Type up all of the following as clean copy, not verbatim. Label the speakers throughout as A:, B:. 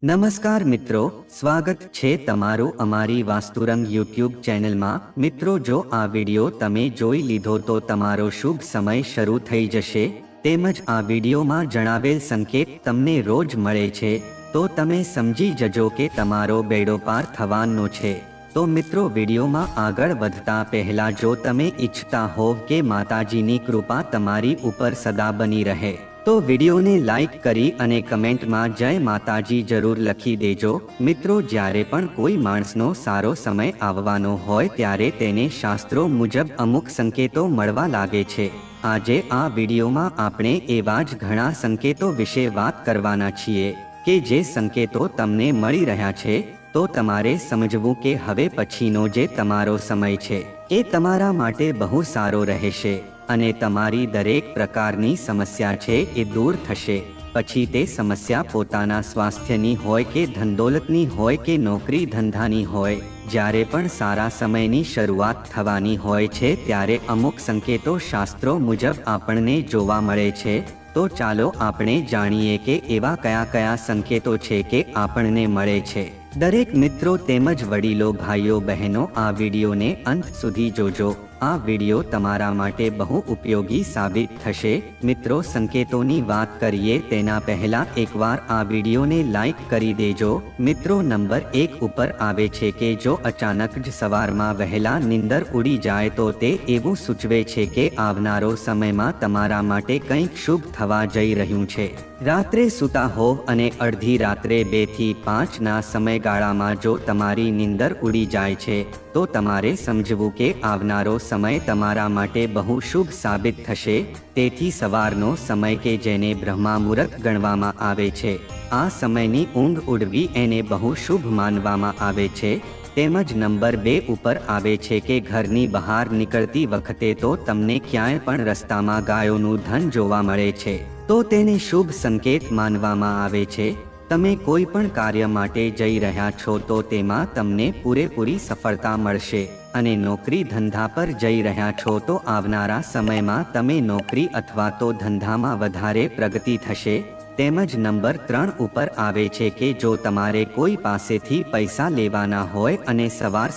A: નમસ્કાર મિત્રો, સ્વાગત છે તમારું અમારી વાસ્તુરંગ યુટ્યુબ ચેનલમાં। મિત્રો, જો આ વિડિયો તમે જોઈ લીધો તો તમારો શુભ સમય શરૂ થઈ જશે। તેમજ આ વિડિયોમાં જણાવેલ સંકેત તમને રોજ મળે છે તો તમે સમજી જજો કે તમારો બેડો પાર થવાનો છે। તો મિત્રો, વિડિયોમાં આગળ વધતા પહેલા જો તમે ઈચ્છતા હોવ કે માતાજીની કૃપા તમારી ઉપર સદા બની રહે તો વિડિયોને લાઈક કરી અને કમેન્ટમાં જય માતાજી જરૂર લખી દેજો। મિત્રો, જ્યારે પણ કોઈ માણસનો સારો સમય આવવાનો હોય ત્યારે તેને શાસ્ત્રો મુજબ અમુક સંકેતો મળવા લાગે છે। આજે આ વિડિયોમાં આપણે એવા જ ઘણા સંકેતો વિશે વાત કરવાના છીએ કે જે સંકેતો તમને મળી રહ્યા છે તો તમારે સમજવું કે હવે પછીનો જે તમારો સમય છે એ તમારા માટે બહુ સારો રહેશે અને તમારી દરેક પ્રકારની સમસ્યા છે એ દૂર થશે। પછી તે સમસ્યા પોતાના સ્વાસ્થ્યની હોય કે ધનદોલતની હોય કે નોકરી ધંધાની હોય, જ્યારે પણ સારા સમયની શરૂઆત થવાની હોય છે ત્યારે અમુક સંકેતો શાસ્ત્રો મુજબ આપણને જોવા મળે છે। તો ચાલો આપણે જાણીએ કે એવા કયા કયા સંકેતો છે કે આપણને મળે છે। દરેક મિત્રો તેમજ વડીલો, ભાઈઓ, બહેનો આ વિડીયોને અંત સુધી જોજો। આ વિડીયો તમારા માટે બહુ ઉપયોગી સાબિત થશે। મિત્રો, સંકેતોની વાત કરીએ તેના પહેલા એકવાર આ વિડીયોને લાઈક કરી દેજો। મિત્રો, નંબર 1 ઉપર આવે છે કે જો અચાનક જ સવારમાં વહેલા નીંદર ઉડી જાય તો તે એવું સૂચવે છે કે આવનારો સમયમાં તમારા માટે કંઈક શુભ થવા જઈ રહ્યું છે। રાત્રે સૂતા હોવ અને અડધી રાત્રે 2 થી 5 ના સમયગાળામાં જો તમારી નીંદર ઉડી જાય છે તો તમારે સમજવું કે આવનારો સમય તમારા માટે બહુ શુભ સાબિત થશે। તેથી સવારનો સમય કે જેને બ્રહ્મા મુહૂર્ત ગણવામાં આવે છે, આ સમયની ઊંઘ ઉડવી એને બહુ શુભ માનવામાં આવે છે। તેમજ નંબર 2 ઉપર આવે છે કે ઘરની બહાર નીકળતી વખતે તો તમને ક્યાંય પણ રસ્તામાં ગાયોનું ધન જોવા મળે છે તો તેને શુભ સંકેત માનવામાં આવે છે। તમે કોઈ પણ કાર્ય માટે જઈ રહ્યા છો તો તેમાં તમને પૂરેપૂરી સફળતા મળશે અને નોકરી ધંધા પર જઈ રહ્યા છો તો આવનારા સમયમાં તમે નોકરી અથવા તો ધંધામાં વધારે પ્રગતિ થશે। તેમજ નંબર 3 ઉપર આવે છે કે જો તમારે કોઈ પાસેથી પૈસા લેવાના હોય અને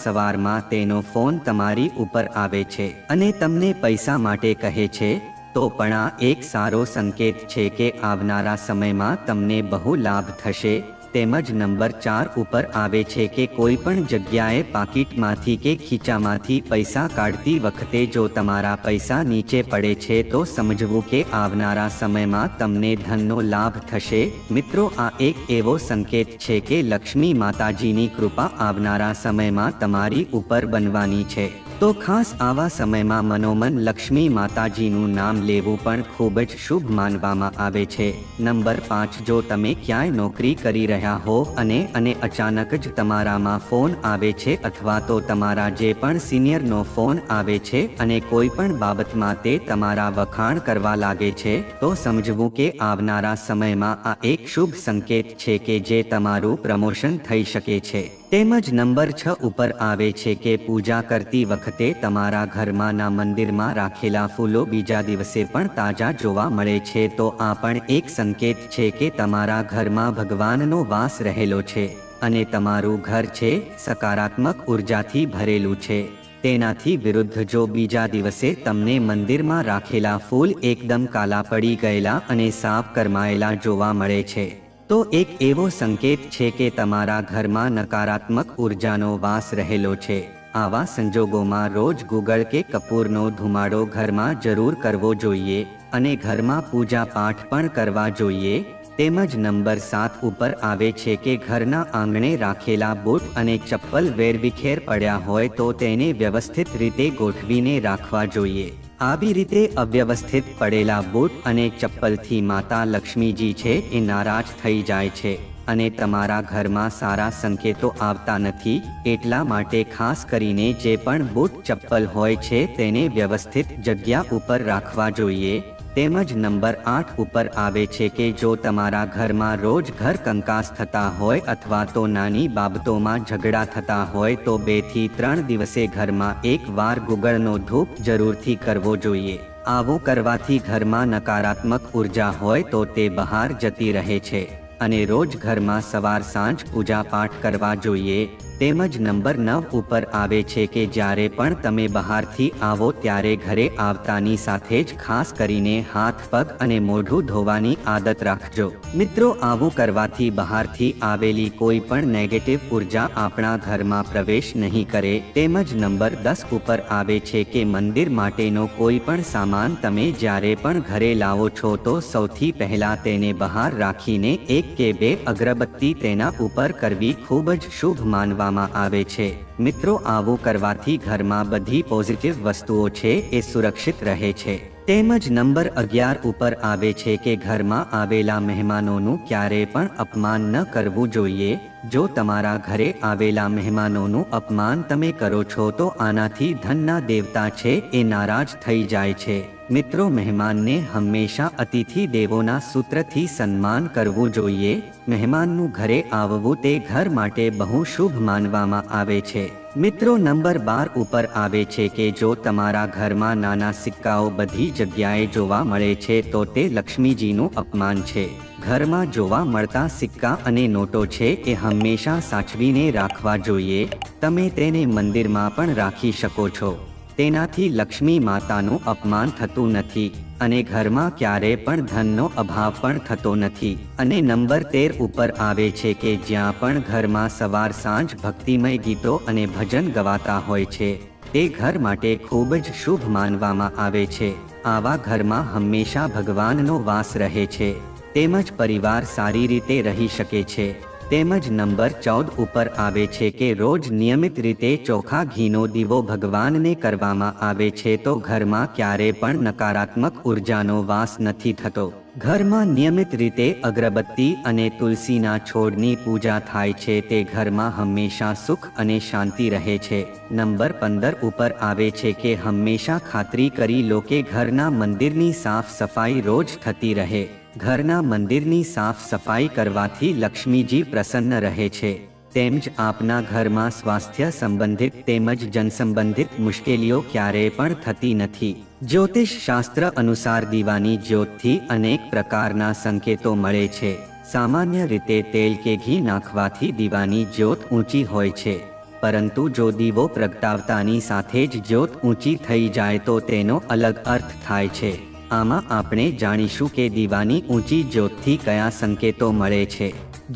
A: સવારમાં તેનો ફોન તમારી ઉપર આવે છે અને તમને પૈસા માટે કહે છે તો પણ આ એક સારો સંકેત છે કે આવનારા સમયમાં તમને બહુ લાભ થશે। તેમજ નંબર 4 ઉપર આવે છે કે કોઈ પણ જગ્યાએ પાકીટમાંથી કે ખીચામાંથી પૈસા કાઢતી વખતે જો તમારા પૈસા નીચે પડે છે તો સમજવું કે આવનારા સમયમાં તમને ધનનો લાભ થશે। મિત્રો, આ એક એવો સંકેત છે કે લક્ષ્મી માતાજીની કૃપા આવનારા સમયમાં તમારી ઉપર બનવાની છે। તો ખાસ આવા સમયમાં મનોમન લક્ષ્મી માતાજીનું નામ લેવું પણ ખૂબ જ શુભ માનવામાં આવે છે। નંબર 5, જો તમે ક્યાંય નોકરી કરી રહ્યા હો અને અચાનક જ તમારામાં ફોન આવે છે અથવા તો તમારા જે પણ સિનિયરનો ફોન આવે છે અને કોઈ પણ બાબતમાં તે તમારા વખાણ કરવા લાગે છે તો સમજવું કે આવનારા સમયમાં આ એક શુભ સંકેત છે કે જે તમારું પ્રમોશન થઈ શકે છે। તેમજ નંબર 6 ઉપર આવે છે કે પૂજા કરતી વખતે તમારા ઘરમાંના મંદિરમાં રાખેલા ફૂલો બીજા દિવસે પણ તાજા જોવા મળે છે તો આ પણ એક સંકેત છે કે તમારા ઘરમાં ભગવાનનો વાસ રહેલો છે અને તમારું ઘર છે સકારાત્મક ઉર્જાથી ભરેલું છે। તેનાથી વિરુદ્ધ જો બીજા દિવસે તમને મંદિરમાં રાખેલા ફૂલ એકદમ કાલા પડી ગયેલા અને સાફ કરમાયેલા જોવા મળે છે તો એક એવો સંકેત છે કે તમારા ઘરમાં નકારાત્મક ઉર્જાનો વાસ રહેલો છે। આવા સંજોગોમાં રોજ ગુગળ કે કપૂરનો ધુમાડો ઘરમાં જરૂર કરવો જોઈએ અને ઘરમાં પૂજા પાઠ પણ કરવા જોઈએ। તેમજ નંબર 7 ઉપર આવે છે કે ઘરના આંગણે રાખેલા બૂટ અને ચપ્પલ વેરવિખેર પડ્યા હોય તો તેને વ્યવસ્થિત રીતે ગોઠવીને રાખવા જોઈએ। આવી રીતે અવ્યવસ્થિત પડેલા બૂટ અને ચપ્પલથી માતા લક્ષ્મીજી છે એ નારાજ થઈ જાય છે અને તમારા ઘરમાં સારા સંકેતો આવતા નથી। એટલા માટે ખાસ કરીને જે પણ બૂટ ચપ્પલ હોય છે તેને વ્યવસ્થિત જગ્યા ઉપર રાખવા જોઈએ। તેમજ નંબર 8 ઉપર આવે છે કે જો તમારા ઘરમાં રોજ ઘર કંકાસ થતા હોય અથવા તો નાની બાબતોમાં ઝઘડા થતા હોય તો 2 થી 3 દિવસે ઘરમાં એક વાર ગુગળનો ધૂપ જરૂરથી કરવો જોઈએ। આવું કરવાથી ઘરમાં નકારાત્મક ઉર્જા હોય તો તે બહાર જતી રહે છે અને રોજ ઘરમાં સવાર સાંજ પૂજા પાઠ કરવા જોઈએ। તેમજ નંબર 9 ઉપર આવે છે કે જ્યારે પણ તમે બહારથી આવો ત્યારે ઘરે આવતાની સાથે જ ખાસ કરીને હાથ પગ અને મોઢું ધોવાની આદત રાખજો। મિત્રો, આવું કરવાથી બહારથી આવેલી કોઈ પણ નેગેટિવ ઉર્જા આપણા ઘરમાં પ્રવેશ નહીં કરે। તેમજ નંબર 10 ઉપર આવે છે કે મંદિર માટેનો કોઈ પણ સામાન તમે જ્યારે પણ ઘરે લાવો છો તો સૌથી પહેલા તેને બહાર રાખીને 1 કે 2 અગરબત્તી તેના ઉપર કરવી ખૂબ જ શુભ માનવામાં આવે છે। મિત્રો, આવું કરવાથી ઘરમાં બધી પોઝિટિવ વસ્તુઓ છે એ સુરક્ષિત રહે છે। તેમજ નંબર 11 ઉપર આવે છે કે ઘરમાં આવેલા મહેમાનોનું ક્યારે પણ અપમાન ન કરવું જોઈએ। જો તમારા ઘરે આવેલા મહેમાનોનું અપમાન તમે કરો છો તો આનાથી ધનના દેવતા છે એ નારાજ થઈ જાય છે। મિત્રો, મહેમાનને હંમેશા અતિથિ દેવોના સૂત્રથી સન્માન કરવું જોઈએ। મહેમાનનું ઘરે આવવું તે ઘર માટે બહુ શુભ માનવામાં આવે છે। મિત્રો, નંબર 12 ઉપર આવે છે કે જો તમારા ઘરમાં નાના સિક્કાઓ બધી જગ્યાએ જોવા મળે છે તો તે લક્ષ્મીજીનું અપમાન છે। ઘરમાં જોવા મળતા સિક્કા અને નોટો છે એ હંમેશા સાચવીને રાખવા જોઈએ। તમે તેને મંદિરમાં પણ રાખી શકો છો। તેનાથી લક્ષ્મી માતાનું અપમાન થતું નથી અને ઘરમાં ક્યારે પણ ધનનો અભાવ પણ થતો નથી। અને નંબર 13 ઉપર આવે છે કે જ્યાં પણ ઘરમાં સવાર સાંજ ભક્તિમય ગીતો અને ભજન ગવાતા હોય છે તે ઘર માટે ખૂબ જ શુભ માનવામાં આવે છે। આવા ઘરમાં હંમેશા ભગવાનનો વાસ રહે છે તેમજ પરિવાર સારી રીતે રહી શકે છે। તેમજ નંબર 14 ઉપર આવે છે કે રોજ નિયમિત રીતે ચોખા ઘીનો દીવો ભગવાનને કરવામાં આવે છે તો ઘરમાં ક્યારે પણ નકારાત્મક ઉર્જાનો વાસ નથી થતો। ઘરમાં નિયમિત રીતે અગરબત્તી અને તુલસીના છોડની પૂજા થાય છે તે ઘરમાં હંમેશા સુખ અને શાંતિ રહે છે। નંબર 15 ઉપર આવે છે કે હંમેશા ખાતરી કરી લો કે ઘરના મંદિરની સાફ સફાઈ રોજ થતી રહે। ઘરના મંદિરની સાફ સફાઈ કરવાથી લક્ષ્મીજી પ્રસન્ન રહે છે। તેમજ આપના ઘરમાં સ્વાસ્થ્ય સંબંધિત તેમજ જન સંબંધિત મુશ્કેલીઓ ક્યારેય પણ થતી નથી। જ્યોતિષ શાસ્ત્ર અનુસાર દીવાની જ્યોતથી અનેક પ્રકારના સંકેતો મળે છે। સામાન્ય રીતે તેલ કે ઘી નાખવાથી દીવાની જ્યોત ઊંચી હોય છે, પરંતુ જો દીવો પ્રગટાવતાની સાથે જ જ્યોત ઊંચી થઈ જાય તો તેનો અલગ અર્થ થાય છે। આમાં આપણે જાણીશું કે દીવાની ઊંચી જ્યોતથી કયા સંકેતો મળે છે।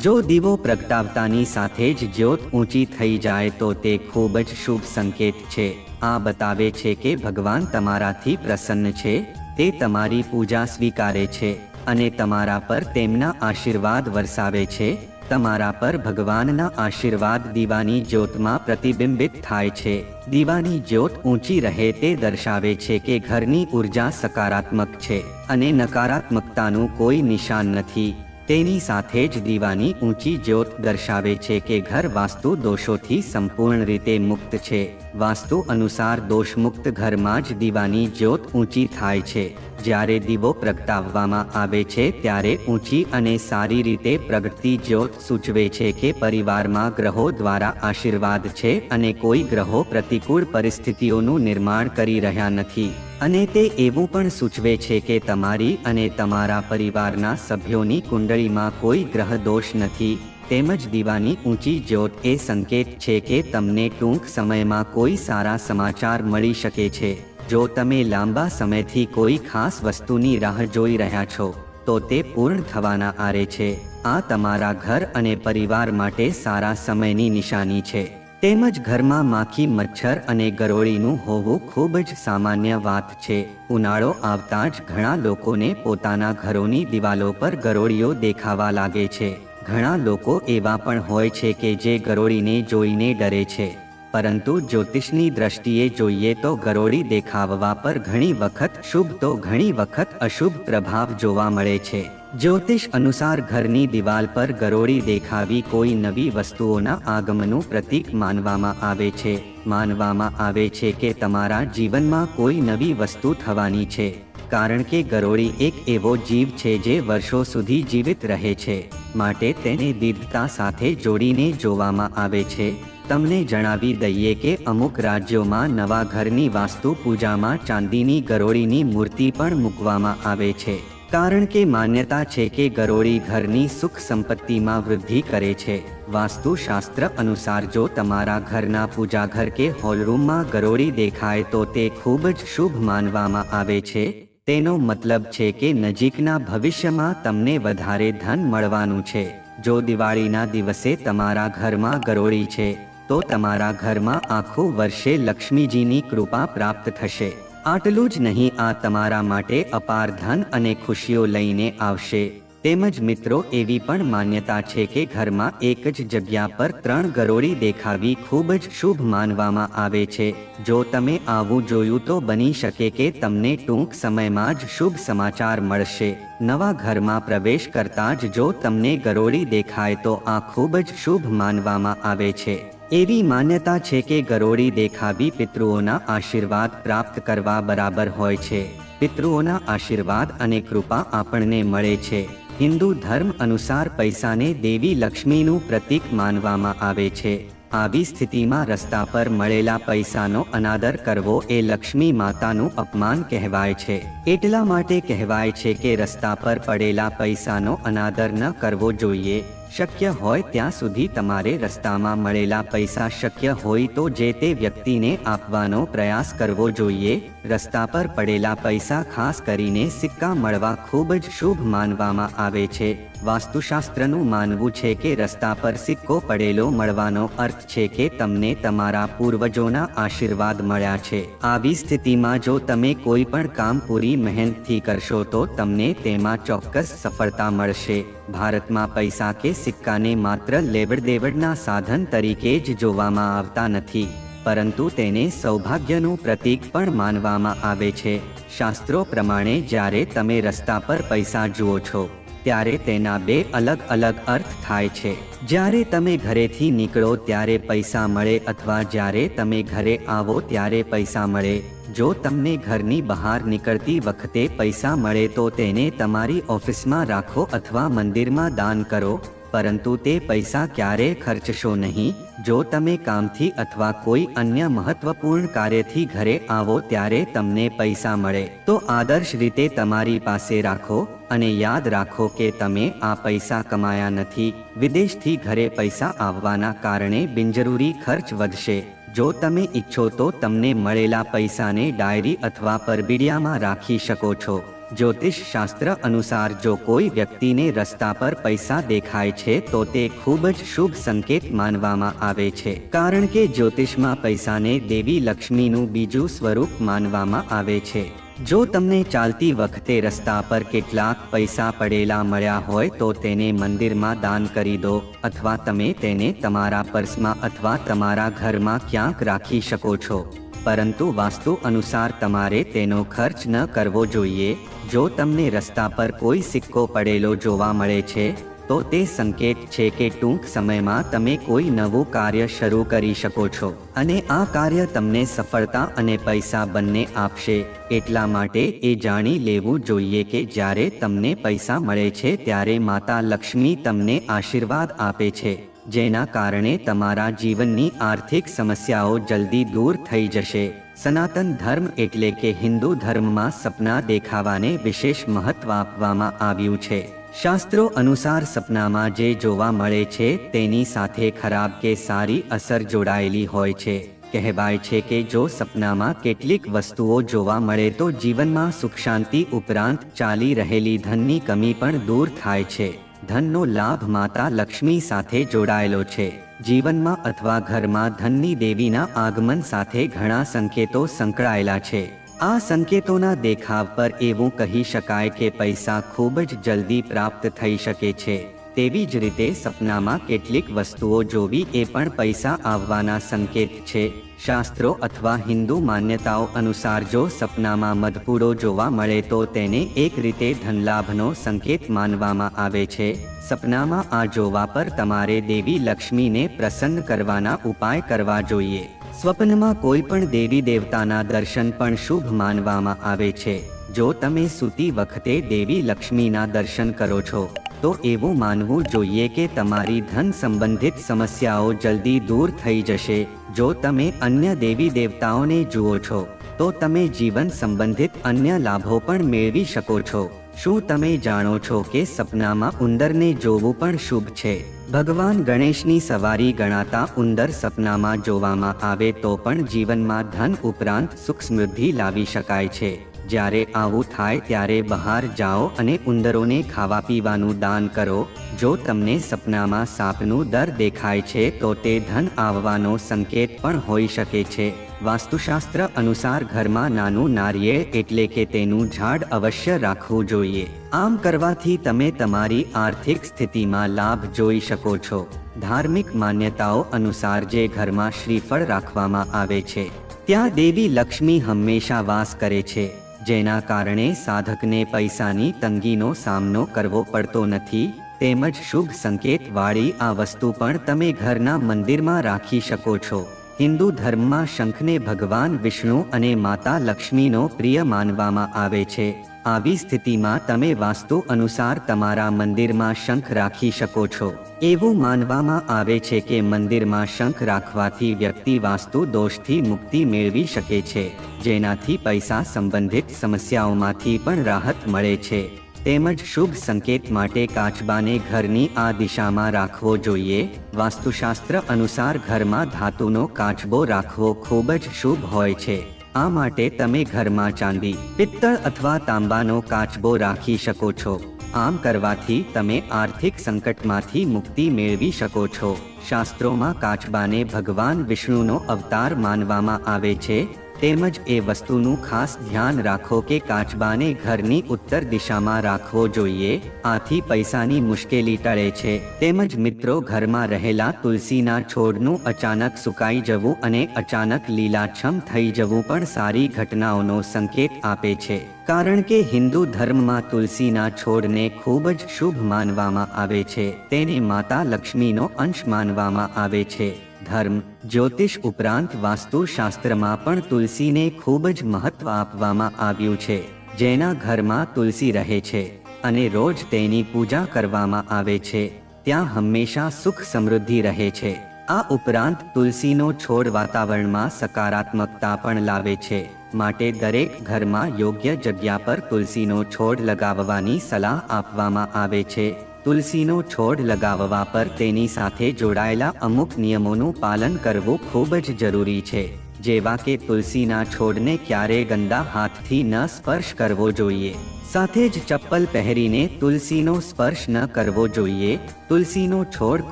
A: જો દીવો પ્રગટાવતાની સાથે જ જ્યોત ઊંચી થઈ જાય તો તે ખૂબ જ શુભ સંકેત છે। આ બતાવે છે કે ભગવાન તમારાથી પ્રસન્ન છે, તે તમારી પૂજા સ્વીકારે છે અને તમારા પર તેમના આશીર્વાદ વરસાવે છે। તમારા પર ભગવાનના આશીર્વાદ દીવાની જ્યોતમાં પ્રતિબિંબિત થાય છે। દીવાની જ્યોત ઊંચી રહે તે દર્શાવે છે કે ઘરની ઉર્જા સકારાત્મક છે અને નકારાત્મકતાનું કોઈ નિશાન નથી। તેની સાથે જ દીવાની ઊંચી જ્યોત દર્શાવે છે કે ઘર વાસ્તુ દોષોથી સંપૂર્ણ રીતે મુક્ત છે। વાસ્તુ અનુસાર દોષમુક્ત ઘરમાં જ દીવાની જ્યોત ઊંચી થાય છે। જ્યારે દીવો પ્રગટાવવામાં આવે છે ત્યારે ઊંચી અને સારી રીતે પ્રગટતી જ્યોત સૂચવે છે કે પરિવારમાં ગ્રહો દ્વારા આશીર્વાદ છે અને કોઈ ગ્રહો પ્રતિકૂળ પરિસ્થિતિઓનું નિર્માણ કરી રહ્યા નથી। અને તે એવું પણ સૂચવે છે કે તમારી અને તમારા પરિવારના સભ્યોની કુંડળીમાં કોઈ ગ્રહ દોષ નથી। તેમજ દીવાની ઊંચી જ્યોત એ સંકેત છે કે તમને ટૂંક સમયમાં કોઈ સારા સમાચાર મળી શકે છે। જો તમે લાંબા સમયથી કોઈ ખાસ વસ્તુની રાહ જોઈ રહ્યા છો તો તે પૂર્ણ થવાના આરે છે। આ તમારા ઘર અને પરિવાર માટે સારા સમયની નિશાની છે। તેમજ ઘરમાં માખી, મચ્છર અને ગરોળીનું હોવું ખૂબ જ સામાન્ય વાત છે। ઉનાળો આવતા જ ઘણા લોકોને પોતાના ઘરોની દિવાલો પર ગરોળીઓ દેખાવા લાગે છે। ઘણા લોકો એવા પણ હોય છે કે જે ગરોળીને જોઈને ડરે છે, પરંતુ જ્યોતિષની દ્રષ્ટિએ જોઈએ તો ગરોળી દેખાવવા પર ઘણી વખત શુભ તો ઘણી વખત અશુભ પ્રભાવ જોવા મળે છે। જ્યોતિષ અનુસાર ઘરની દિવાલ પર ગરોળી દેખાવી કોઈ નવી વસ્તુઓના આગમનનું પ્રતીક માનવામાં આવે છે। માનવામાં આવે છે કે તમારા જીવનમાં કોઈ નવી વસ્તુ થવાની છે, કારણ કે ગરોળી એક એવો જીવ છે જે વર્ષો સુધી જીવિત રહે છે, માટે તેને દીર્ઘતા સાથે જોડીને જોવામાં આવે છે। તમને જણાવી દઈએ કે અમુક રાજ્યોમાં નવા ઘરની વાસ્તુ પૂજામાં ચાંદીની ગરોળીની મૂર્તિ પણ મૂકવામાં આવે છે, કારણ કે માન્યતા છે કે ગરોળી ઘરની સુખ સંપત્તિમાં વૃદ્ધિ કરે છે। વાસ્તુશાસ્ત્ર અનુસાર જો તમારા ઘરના પૂજાઘર કે હોલરૂમમાં ગરોળી દેખાય તો તે ખૂબ જ શુભ માનવામાં આવે છે। તેનો મતલબ છે કે નજીકના ભવિષ્યમાં તમને વધારે ધન મળવાનું છે। જો દિવાળીના દિવસે તમારા ઘરમાં ગરોળી છે તો તમારા ઘરમાં આખું વર્ષે લક્ષ્મીજીની કૃપા પ્રાપ્ત થશે। આટલું જ નહીં, આ તમારા માટે અપાર ધન અને ખુશીઓ લઈને આવશે। તેમજ મિત્રો, એવી પણ માન્યતા છે કે ઘરમાં એક જ જગ્યા પર 3 ગરોળી દેખાવી ખૂબ જ શુભ માનવામાં આવે છે। જો તમે આવું જોયું તો બની શકે કે તમને ટૂંક સમયમાં જ શુભ સમાચાર મળશે। નવા ઘરમાં પ્રવેશ કરતા જ જો તમને ગરોળી દેખાય તો આ ખૂબ જ શુભ માનવામાં આવે છે। એવી માન્યતા છે કે ગરોળી દેખાવી પિતૃઓના આશીર્વાદ પ્રાપ્ત કરવા બરાબર હોય છે। પિતૃઓના આશીર્વાદ અને કૃપા આપણને મળે છે। હિન્દુ ધર્મ અનુસાર પૈસાને દેવી લક્ષ્મીનું પ્રતીક માનવામાં આવે છે। આવી સ્થિતિમાં રસ્તા પર મળેલા પૈસાનો અનાદર કરવો એ લક્ષ્મી માતાનું અપમાન કહેવાય છે। એટલા માટે કહેવાય છે કે રસ્તા પર પડેલા પૈસાનો અનાદર ન કરવો જોઈએ। શક્ય હોય ત્યાં સુધી તમારે રસ્તામાં મળેલા પૈસા શક્ય હોય તો જે તે વ્યક્તિને આપવાનો પ્રયાસ કરવો જોઈએ। રસ્તા પર પડેલા પૈસા, ખાસ કરીને સિક્કા, મળવા ખૂબ જ શુભ માનવામાં આવે છે। વાસ્તુશાસ્ત્રનું માનવું છે કે રસ્તા પર સિક્કો પડેલો મળવાનો અર્થ છે કે તમને તમારા પૂર્વજોના આશીર્વાદ મળ્યા છે। આવી સ્થિતિમાં જો તમે કોઈ પણ કામ પૂરી મહેનતથી કરશો તો તમને તેમાં ચોક્કસ સફળતા મળશે। ભારતમાં પૈસા કે સિક્કાને માત્ર લેવડ-દેવડના સાધન તરીકે જ જોવામાં આવતા નથી, પરંતુ તેને સૌભાગ્યનું પ્રતીક પણ માનવામાં આવે છે। શાસ્ત્રો પ્રમાણે જ્યારે તમે રસ્તા પર પૈસા જુઓ છો ત્યારે તેના 2 અલગ-અલગ અર્થ થાય છે। જ્યારે તમે ઘરેથી નીકળો ત્યારે પૈસા મળે અથવા જ્યારે તમે ઘરે આવો ત્યારે પૈસા મળે। જો તમને ઘરની બહાર નીકળતી વખતે પૈસા મળે તો તેને તમારી ઓફિસમાં રાખો અથવા મંદિરમાં દાન કરો, પરંતુ તે પૈસા ક્યારેય ખર્ચશો નહીં। જો તમે કામથી અથવા કોઈ અન્ય મહત્વપૂર્ણ કાર્યથી ઘરે આવો ત્યારે તમને પૈસા મળે તો આદર્શ રીતે તમારી પાસે રાખો અને યાદ રાખો કે તમે આ પૈસા કમાયા નથી। વિદેશથી ઘરે પૈસા આવવાના કારણે બિનજરૂરી ખર્ચ વધશે। જો તમે ઈચ્છો તો તમને મળેલા પૈસાને ડાયરી અથવા પરબીડિયામાં રાખી શકો છો। જ્યોતિષ શાસ્ત્ર અનુસાર જો કોઈ વ્યક્તિને રસ્તા પર પૈસા દેખાય છે તો તે ખૂબ જ શુભ સંકેત માનવામાં આવે છે, કારણ કે જ્યોતિષમાં પૈસાને દેવી લક્ષ્મીનું બીજું સ્વરૂપ માનવામાં આવે છે। જો તમને ચાલતી વખતે રસ્તા પર કેટલાક પૈસા પડેલા મળ્યા હોય તો તેને મંદિરમાં દાન કરી દો અથવા તમે તેને તમારા પર્સમાં અથવા તમારા ઘરમાં ક્યાંક રાખી શકો છો, પરંતુ વાસ્તુ અનુસાર તમારે તેનો ખર્ચ ન કરવો જોઈએ। જો તમને રસ્તા પર કોઈ સિક્કો પડેલો જોવા મળે છે તો તે સંકેત છે કે ટૂંક સમયમાં તમે કોઈ નવું કાર્ય શરૂ કરી શકો છો અને આ કાર્ય તમને સફળતા અને પૈસા બંને આપશે। એટલા માટે એ જાણી લેવું જોઈએ કે જ્યારે તમને પૈસા મળે છે ત્યારે માતા લક્ષ્મી તમને આશીર્વાદ આપે છે, જેના કારણે તમારા જીવનની આર્થિક સમસ્યાઓ જલ્દી દૂર થઈ જશે। સનાતન ધર્મ એટલે કે હિન્દુ ધર્મમાં સપના દેખાવાને વિશેષ મહત્વ આપવામાં આવ્યું છે। શાસ્ત્રો અનુસાર સપનામાં જે જોવા મળે છે તેની સાથે ખરાબ કે સારી અસર જોડાયેલી હોય છે। કહેવાય છે કે જો સપનામાં કેટલીક વસ્તુઓ જોવા મળે તો જીવનમાં સુખ શાંતિ ઉપરાંત ચાલી રહેલી ધનની કમી પણ દૂર થાય છે। ધનનો લાભ માતા લક્ષ્મી સાથે જોડાયેલો છે। જીવનમાં અથવા ઘરમાં ધનની દેવીના આગમન સાથે ઘણા સંકેતો સંકળાયેલા છે। આ સંકેતોના દેખાવ પર એવું કહી શકાય કે પૈસા ખૂબ જ જલ્દી પ્રાપ્ત થઈ શકે છે। તેવી જ રીતે સપનામાં કેટલીક વસ્તુઓ જોવી એ પણ પૈસા આવવાના સંકેત છે। શાસ્ત્રો અથવા હિન્દુ માન્યતાઓ અનુસાર જો સપનામાં મધપૂડો જોવા મળે તો તેને એક રીતે ધનલાભનો સંકેત માનવામાં આવે છે। સપનામાં આ જોવા પર તમારે દેવી લક્ષ્મીને પ્રસન્ન કરવાના ઉપાય કરવા જોઈએ। સ્વપ્નમાં કોઈ પણ દેવી દેવતાના દર્શન પણ શુભ માનવામાં આવે છે। જો તમે સૂતી વખતે દેવી લક્ષ્મીના દર્શન કરો છો તો એવું માનવું જોઈએ કે તમારી ધન સંબંધિત સમસ્યાઓ જલ્દી દૂર થઈ જશે। જો તમે અન્ય દેવી દેવતાઓને જુઓ છો તો તમે જીવન સંબંધિત અન્ય લાભો પણ મેળવી શકો છો। શું તમે જાણો છો કે સપનામાં ઉંદરને જોવું પણ શુભ છે? ભગવાન ગણેશની સવારી ગણાતા ઉંદર સપનામાં જોવામાં આવે તો પણ જીવનમાં ધન ઉપરાંત સુખ સમૃદ્ધિ લાવી શકાય છે. જ્યારે આવું થાય ત્યારે બહાર જાઓ અને ઉંદરોને ખાવા પીવાનું દાન કરો. જો તમને સપનામાં સાપનું દર દેખાય છે તો તે ધન આવવાનો સંકેત પણ હોઈ શકે છે. વાસ્તુશાસ્ત્ર અનુસાર ઘરમાં નાનું નારિયેળ એટલે કે તેનું ઝાડ અવશ્ય રાખવું જોઈએ. આમ કરવાથી તમે તમારી આર્થિક સ્થિતિમાં લાભ જોઈ શકો છો. ધાર્મિક માન્યતાઓ અનુસાર જે ઘરમાં શ્રીફળ રાખવામાં આવે છે ત્યાં દેવી લક્ષ્મી હંમેશા વાસ કરે છે, જેના કારણે સાધકને પૈસાની તંગીનો સામનો કરવો પડતો નથી. તેમજ શુભ સંકેત વાળી આ વસ્તુ પણ તમે ઘરના મંદિરમાં રાખી શકો છો. હિન્દુ ધર્મમાં શંખને ભગવાન વિષ્ણુ અને માતા લક્ષ્મીનો પ્રિય માનવામાં આવે છે. આવી સ્થિતિમાં તમે વાસ્તુ અનુસાર તમારા મંદિરમાં શંખ રાખી શકો છો. એવું માનવામાં આવે છે કે મંદિરમાં શંખ રાખવાથી વ્યક્તિ વાસ્તુ દોષથી મુક્તિ મેળવી શકે છે, જેનાથી પૈસા સંબંધિત સમસ્યાઓમાંથી પણ રાહત મળે છે. તેમજ શુભ સંકેત માટે કાચબાને ઘરની આ દિશામાં રાખવો જોઈએ. વાસ્તુશાસ્ત્ર અનુસાર ઘરમાં ધાતુનો કાચબો રાખવો ખૂબ જ શુભ હોય છે. આ માટે તમે ઘરમાં ચાંદી, પિત્તળ અથવા તાંબાનો કાચબો રાખી શકો છો. આમ કરવાથી તમે આર્થિક સંકટમાંથી મુક્તિ મેળવી શકો છો. શાસ્ત્રોમાં કાચબાને ભગવાન વિષ્ણુનો અવતાર માનવામાં આવે છે. તેમજ એ વસ્તુનું ખાસ ધ્યાન રાખો કે કાચબાને ઘરની ઉત્તર દિશામાં રાખવો જોઈએ. આથી પૈસાની મુશ્કેલી ટળે છે. તેમજ મિત્રો, ઘરમાં રહેલા તુલસીના છોડનું અચાનક સુકાઈ જવું અને અચાનક લીલાછમ થઈ જવું પણ સારી ઘટનાઓનો સંકેત આપે છે. કારણ કે હિન્દુ ધર્મમાં તુલસીના છોડને ખૂબ જ શુભ માનવામાં આવે છે. તેને માતા લક્ષ્મીનો અંશ માનવામાં આવે છે. ધર્મ, જ્યોતિષ ઉપરાંત વાસ્તુશાસ્ત્રમાં પણ તુલસીને ખૂબ જ મહત્વ આપવામાં આવ્યું છે. જેના ઘરમાં તુલસી રહે છે અને રોજ તેની પૂજા કરવામાં આવે છે ત્યાં હંમેશા સુખ સમૃદ્ધિ રહે છે. આ ઉપરાંત તુલસીનો છોડ વાતાવરણમાં સકારાત્મકતા પણ લાવે છે. માટે દરેક ઘરમાં યોગ્ય જગ્યા પર તુલસીનો છોડ લગાવવાની સલાહ આપવામાં આવે છે. તુલસીનો છોડ લગાવવા પર તેની સાથે જોડાયેલા અમુક નિયમોનું પાલન કરવું ખૂબ જ જરૂરી છે. જેવા કે તુલસીના છોડને ક્યારેય ગંદા હાથથી ન સ્પર્શ કરવો જોઈએ. સાથે જ ચપ્પલ પહેરીને તુલસીનો સ્પર્શ ન કરવો જોઈએ. તુલસીનો છોડ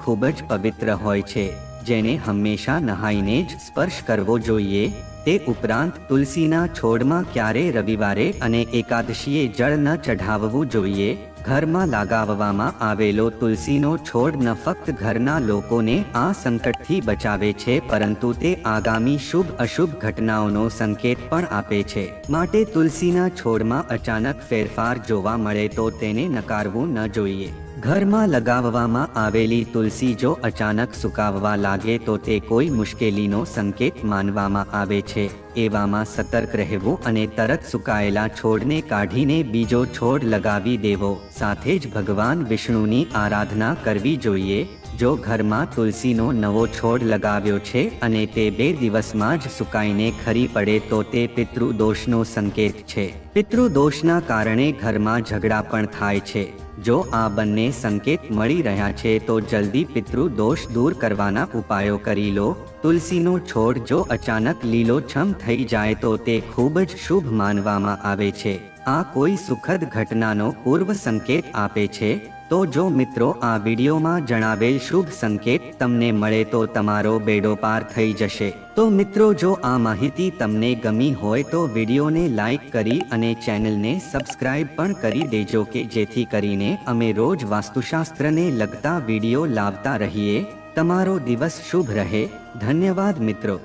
A: ખૂબ જ પવિત્ર હોય છે, જેને હંમેશા નહાઈને જ સ્પર્શ કરવો જોઈએ. તે ઉપરાંત તુલસીના છોડમાં ક્યારેય રવિવારે અને એકાદશીએ જળ ન ચઢાવવું જોઈએ. ઘરમાં લગાવવામાં આવેલો તુલસીનો છોડ ન ફક્ત ઘરના લોકોને આ સંકટથી બચાવે છે, પરંતુ તે આગામી શુભ અશુભ ઘટનાઓનો સંકેત પણ આપે છે. માટે તુલસીના છોડમાં અચાનક ફેરફાર જોવા મળે તો તેને નકારવું ન જોઈએ. ઘરમાં લગાવવામાં આવેલી તુલસી જો અચાનક સુકાવવા લાગે તો તે કોઈ મુશ્કેલીનો સંકેત માનવામાં આવે છે. એવામાં સતર્ક રહેવું અને તરત સુકાયેલા છોડને કાઢીને બીજો છોડ લગાવી દેવો. સાથે જ ભગવાન વિષ્ણુની આરાધના કરવી જોઈએ. જો ઘરમાં તુલસીનો નવો છોડ લગાવ્યો છે અને તે 2 દિવસમાં જ સુકાઈને ખરી પડે તો તે પિતૃદોષનો સંકેત છે. પિતૃદોષના કારણે ઘરમાં ઝઘડા પણ થાય છે. જો આ બંને સંકેત મળી રહ્યા છે તો જલ્દી પિતૃદોષ દૂર કરવાના ઉપાયો કરી લો. તુલસીનો છોડ જો અચાનક લીલોછમ થઈ જાય તો તે ખૂબ જ શુભ માનવામાં આવે છે. આ કોઈ સુખદ ઘટનાનો પૂર્વ સંકેત આપે છે. તો જો મિત્રો આ વિડીયોમાં જણાવેલ શુભ સંકેત તમને મળે તો તમારો બેડો પાર થઈ જશે. તો મિત્રો, જો આ માહિતી તમને ગમી હોય તો વિડીયોને લાઈક કરી અને ચેનલને સબસ્ક્રાઇબ પણ કરી દેજો કે જેથી કરીને અમે રોજ વાસ્તુશાસ્ત્રને લગતા વિડીયો લાવતા રહીએ. તમારો દિવસ શુભ રહે. ધન્યવાદ મિત્રો.